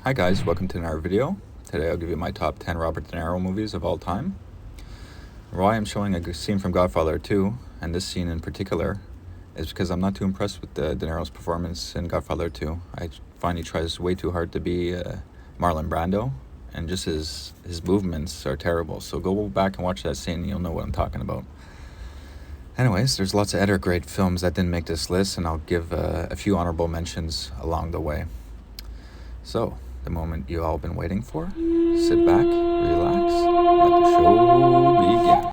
Hi guys, welcome to another video. Today I'll give you my top 10 Robert De Niro movies of all time. Why I'm showing a scene from Godfather 2, and this scene in particular, is because I'm not too impressed with De Niro's performance in Godfather 2. I find he tries way too hard to be Marlon Brando, and just his movements are terrible. So go back and watch that scene and you'll know what I'm talking about. Anyways, there's lots of other great films that didn't make this list, and I'll give a few honorable mentions along the way. So, the moment you all been waiting for, sit back, relax, let the show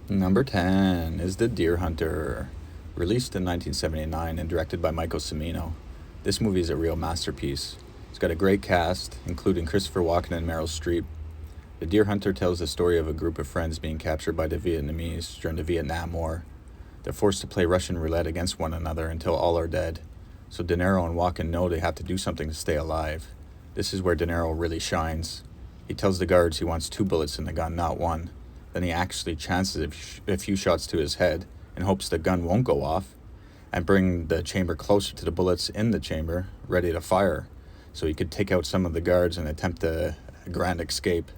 begin. Number 10 is The Deer Hunter. Released in 1979 and directed by Michael Cimino, this movie is a real masterpiece. It's got a great cast, including Christopher Walken and Meryl Streep. The Deer Hunter tells the story of a group of friends being captured by the Vietnamese during the Vietnam War. They're forced to play Russian roulette against one another until all are dead. So De Niro and Walken know they have to do something to stay alive. This is where De Niro really shines. He tells the guards he wants 2 bullets in the gun, not 1. Then he actually chances a few shots to his head in hopes the gun won't go off, and bring the chamber closer to the bullets in the chamber, ready to fire, so he could take out some of the guards and attempt a grand escape.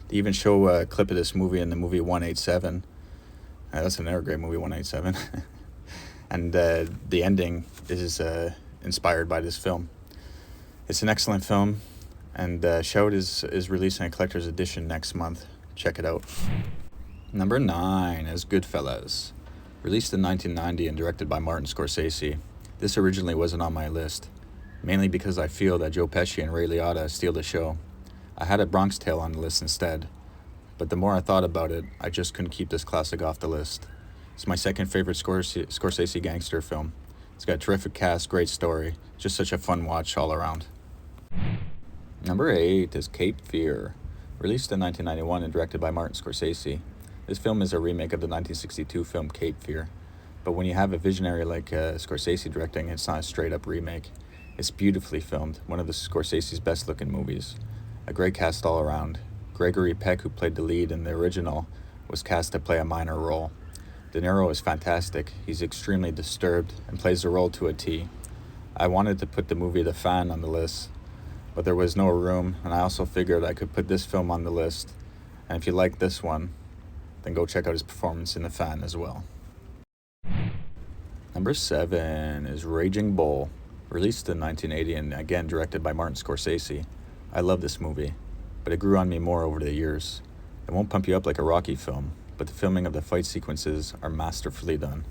They even show a clip of this movie in the movie 187. That's another great movie, 187. And the ending is inspired by this film. It's an excellent film, and Shout is releasing a collector's edition next month. Check it out. Number 9 is Goodfellas. Released in 1990 and directed by Martin Scorsese. This originally wasn't on my list, mainly because I feel that Joe Pesci and Ray Liotta steal the show. I had a Bronx Tale on the list instead, but the more I thought about it, I just couldn't keep this classic off the list. It's my second favorite Scorsese gangster film. It's got a terrific cast, great story, just such a fun watch all around. Number 8 is Cape Fear. Released in 1991 and directed by Martin Scorsese. This film is a remake of the 1962 film Cape Fear, but when you have a visionary like Scorsese directing, it's not a straight-up remake. It's beautifully filmed, one of the Scorsese's best-looking movies. A great cast all around. Gregory Peck, who played the lead in the original, was cast to play a minor role. De Niro is fantastic. He's extremely disturbed and plays the role to a T. I wanted to put the movie The Fan on the list, but there was no room, and I also figured I could put this film on the list. And if you like this one, then go check out his performance in The Fan as well. Number 7 is Raging Bull. Released in 1980 and again directed by Martin Scorsese. I love this movie, but it grew on me more over the years. It won't pump you up like a Rocky film, but the filming of the fight sequences are masterfully done.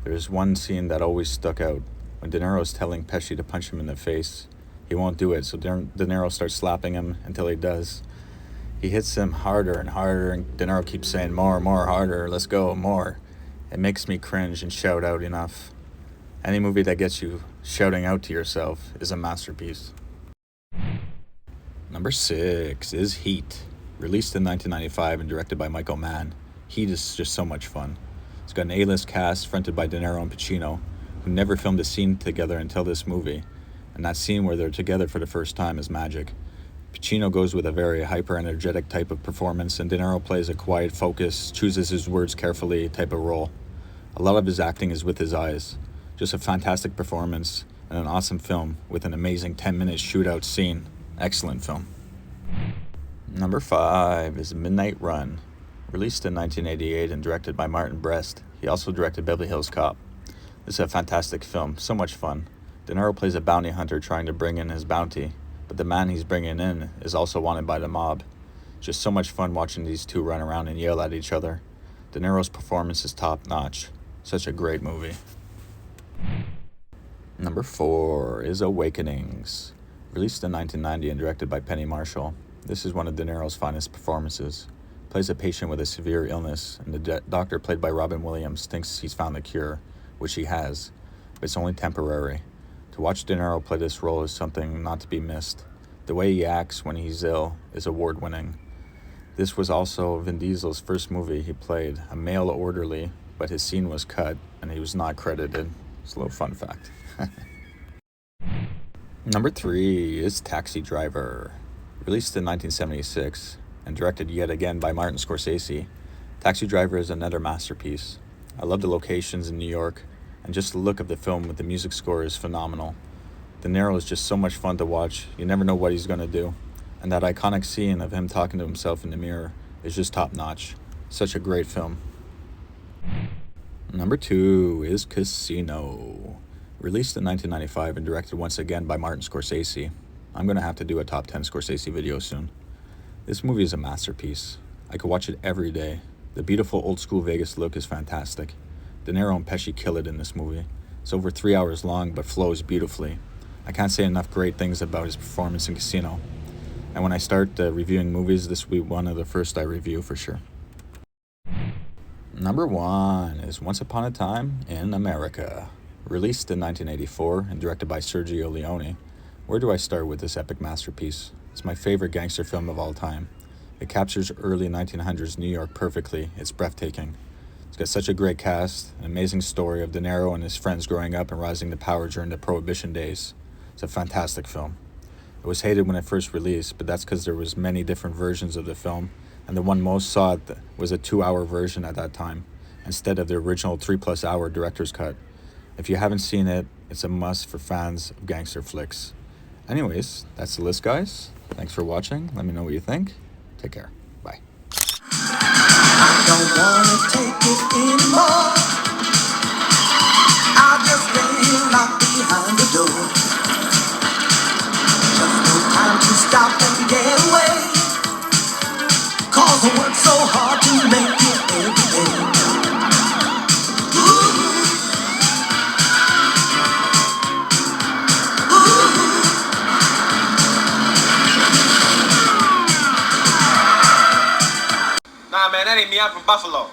There's one scene that always stuck out. When De Niro is telling Pesci to punch him in the face, he won't do it, so De Niro starts slapping him until he does. He hits him harder and harder, and De Niro keeps saying, more, harder, let's go, more. It makes me cringe and shout out enough. Any movie that gets you shouting out to yourself is a masterpiece. Number 6 is Heat. Released in 1995 and directed by Michael Mann. Heat is just so much fun. It's got an A-list cast fronted by De Niro and Pacino, who never filmed a scene together until this movie. And that scene where they're together for the first time is magic. Pacino goes with a very hyper-energetic type of performance, and De Niro plays a quiet focus, chooses his words carefully type of role. A lot of his acting is with his eyes. Just a fantastic performance and an awesome film with an amazing 10-minute shootout scene. Excellent film. Number 5 is Midnight Run. Released in 1988 and directed by Martin Brest. He also directed Beverly Hills Cop. This is a fantastic film, so much fun. De Niro plays a bounty hunter trying to bring in his bounty, but the man he's bringing in is also wanted by the mob. Just so much fun watching these two run around and yell at each other. De Niro's performance is top-notch. Such a great movie. Number 4 is Awakenings. Released in 1990 and directed by Penny Marshall. This is one of De Niro's finest performances. He plays a patient with a severe illness, and the doctor, played by Robin Williams, thinks he's found the cure, which he has, but it's only temporary. To watch De Niro play this role is something not to be missed. The way he acts when he's ill is award-winning. This was also Vin Diesel's first movie he played, a male orderly, but his scene was cut and he was not credited. It's a little fun fact. Number 3 is Taxi Driver. Released in 1976 and directed yet again by Martin Scorsese, Taxi Driver is another masterpiece. I love the locations in New York, and just the look of the film with the music score is phenomenal. Deniro is just so much fun to watch. You never know what he's going to do. And that iconic scene of him talking to himself in the mirror is just top notch. Such a great film. Number 2 is Casino. Released in 1995 and directed once again by Martin Scorsese. I'm going to have to do a top 10 Scorsese video soon. This movie is a masterpiece. I could watch it every day. The beautiful old school Vegas look is fantastic. Deniro and Pesci kill it in this movie. It's over 3 hours long but flows beautifully. I can't say enough great things about his performance in Casino. And when I start reviewing movies, this will be one of the first I review for sure. Number 1 is Once Upon a Time in America. Released in 1984 and directed by Sergio Leone. Where do I start with this epic masterpiece? It's my favorite gangster film of all time. It captures early 1900s New York perfectly. It's breathtaking. It's got such a great cast, an amazing story of Deniro and his friends growing up and rising to power during the Prohibition days. It's a fantastic film. It was hated when it first released, but that's because there was many different versions of the film, and the one most sought was a 2-hour version at that time, instead of the original 3+ hour director's cut. If you haven't seen it, it's a must for fans of gangster flicks. Anyways, that's the list, guys. Thanks for watching. Let me know what you think. Take care. Bye. I don't wanna take it anymore. I'll just lay locked behind the door. Just no time to stop and get away. 'Cause I work so hard to make it every day. Ooh. Nah, man, that ain't me. I'm from Buffalo.